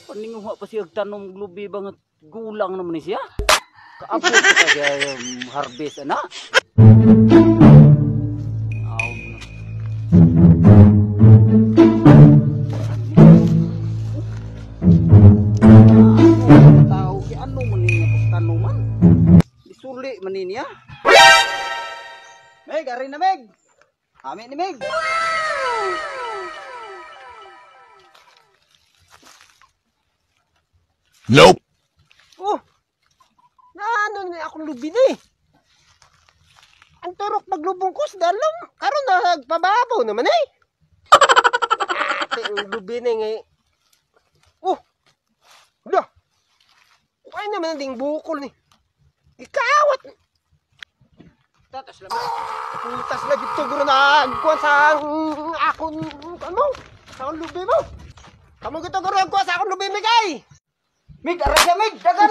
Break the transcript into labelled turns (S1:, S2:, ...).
S1: Paninguha pa siya tanom lubi banget gulang naman siya. Kaabot pa siya harvest ana. Tahu ki anu meninya tanuman. Disuli meninya. Meg, ari na Meg. Ami ni Meg.
S2: Nope.
S3: Oh, naano na akong lubi na eh. Ang turok maglubong ko sa dalam. Karon na nagpababaw naman eh. Ate, ang lubi na eh. Oh, wala. Kaya naman ang ding bukol ni. Ikawat.
S1: Tatas lang.
S3: Putas na dito guro na agkuhan sa akong ano? Sa akong lubi mo. Kamu gito guro agkuhan sa akong lubi, Migay.
S1: Meg, ara siya Meg, dagan.